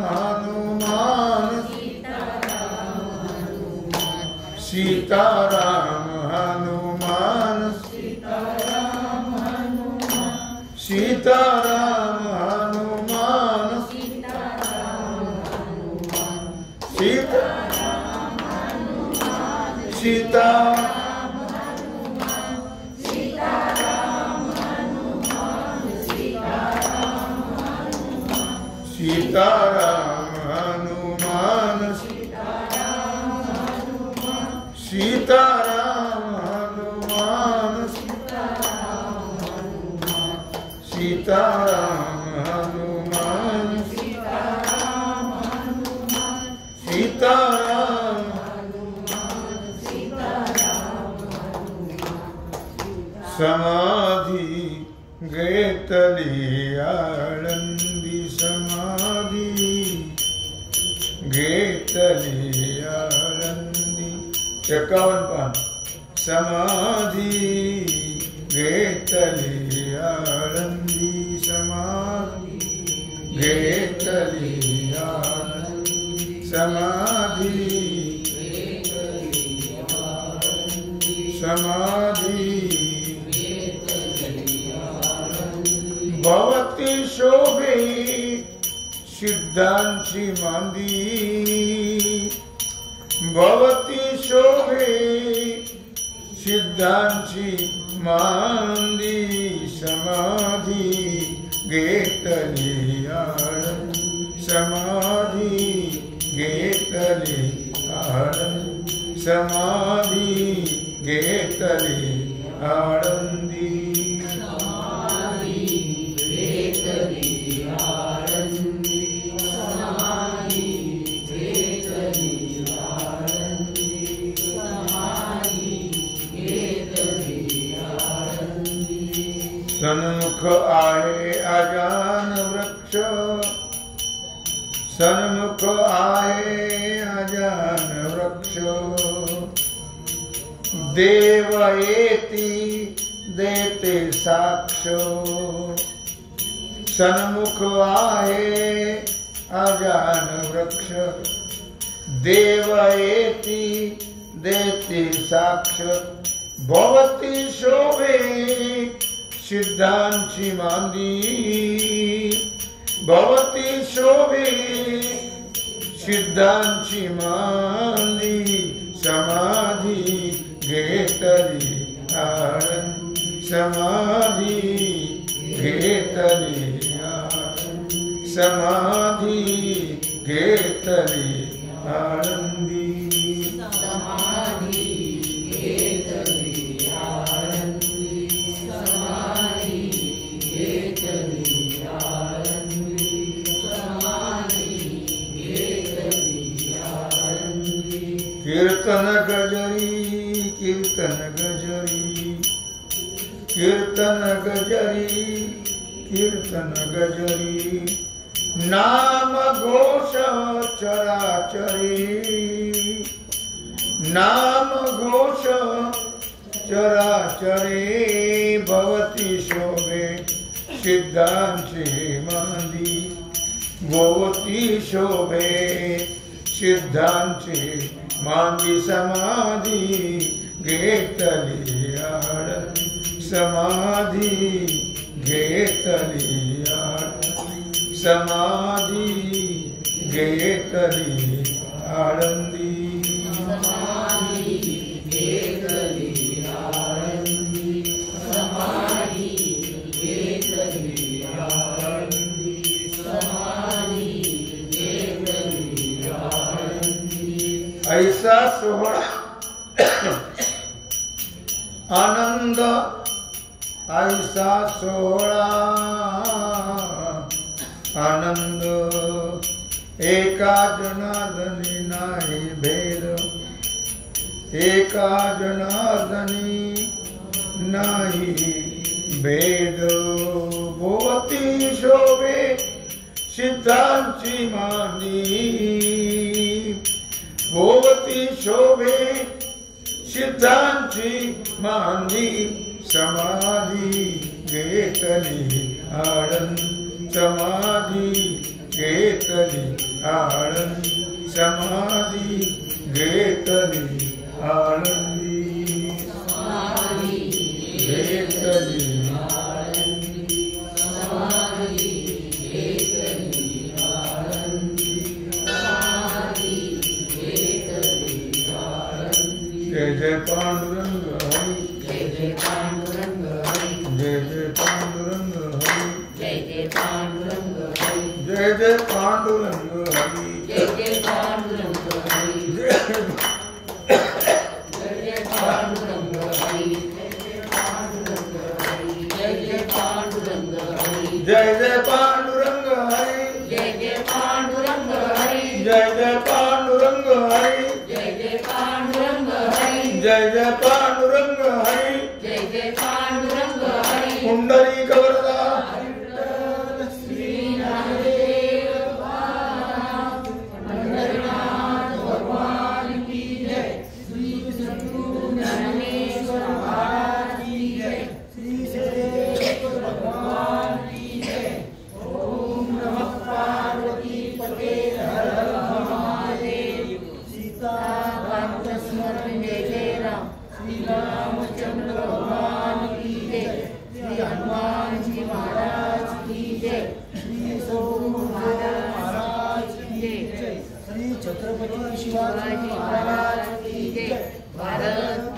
हनुमान सीताराम हनुमान सीताराम हनुमान सीताराम हनुमान सीता सीताराम हनुमान सीताराम हनुमान सीताराम हनुमान सीताराम समाधि गेतली आळंदी समाधि गेतली आळंदी 51 पान समाधि गेतली आळंदी समाधि गेतली आळंदी समाधि समाधि भवती शोभे सिद्धांची मांदी भवती शोभे सिद्धांची मांदी समाधी घेतली आळंदी समाधी घेतली आळंदी समाधी घेतली आळंदी सन्मुख आहे अजान वृक्ष सन्मुख आहे अजान वृक्ष देव येती देते साक्ष सन्मुख आहे अजान वृक्ष देव येती देते साक्ष भवती शोभे सिद्धांची मांदी भवती शोभे सिद्धांची मांदी समाधी घेतली आळंदी समाधी घेतली आळंदी समाधी घेतली आळंदी कीर्तन गजरी कीर्तन गजरी कीर्तन गजरी कीर्तन गजरी नाम घोष चराचरी नाम घोष चराचरी भवती शोभे सिद्धांची मांदी भवती शोभे सिद्धांची मांदी समाधी घेतली आळंदी समाधी घेतली आळंदी समाधी घेतली आळंदी समाधी घेतली आळंदी समाधी घेतली आळंदी समाधी घेतली आळंदी ऐसा सोहळा आनंद ऐसा सोहळा आनंद एका जनार्दनी नाही भेद एका जनार्दनी नाही भेद भोवती शोभे सिद्धांची मांदी भोवती शोभे सिद्धांची मांदी समाधी घेतली आळंदी समाधी घेतली आळंदी समाधी घेतली आळंदी घेतली जय जय पांडुरंग हरी जय जय पांडुरंग हरी जय जय पांडुरंग हरी जय जय पांडुरंग हरी जय जय पांडुरंग हरी जय जय पांडुरंग हरी जय जय पांडुरंग हरी जय जय पांडुरंग हरी जय जय पांडुरंग हरी जय जय पांडुरंग हरी जय जय पांडुरंग हरी जय जय पांडुरंग हरी जय जय पांडुरंग हरी जय जय पांडुरंग हरी पुंडरीक वरदा श्री नामदेव पंढरीनाथ भगवान की जय श्री सद्गुरु ज्ञानेश्वर महाराज की जय श्री सदेव भगवान की जय ओम नमः पार्वती पते हर हर महादेव सीता कांत स्मरण जय जय राम श्री रामचंद्र भगवान की जय श्री हनुमान जी महाराज की जय श्री सोम महाराज की जय श्री छत्रपति शिवाजी महाराज की जय भारत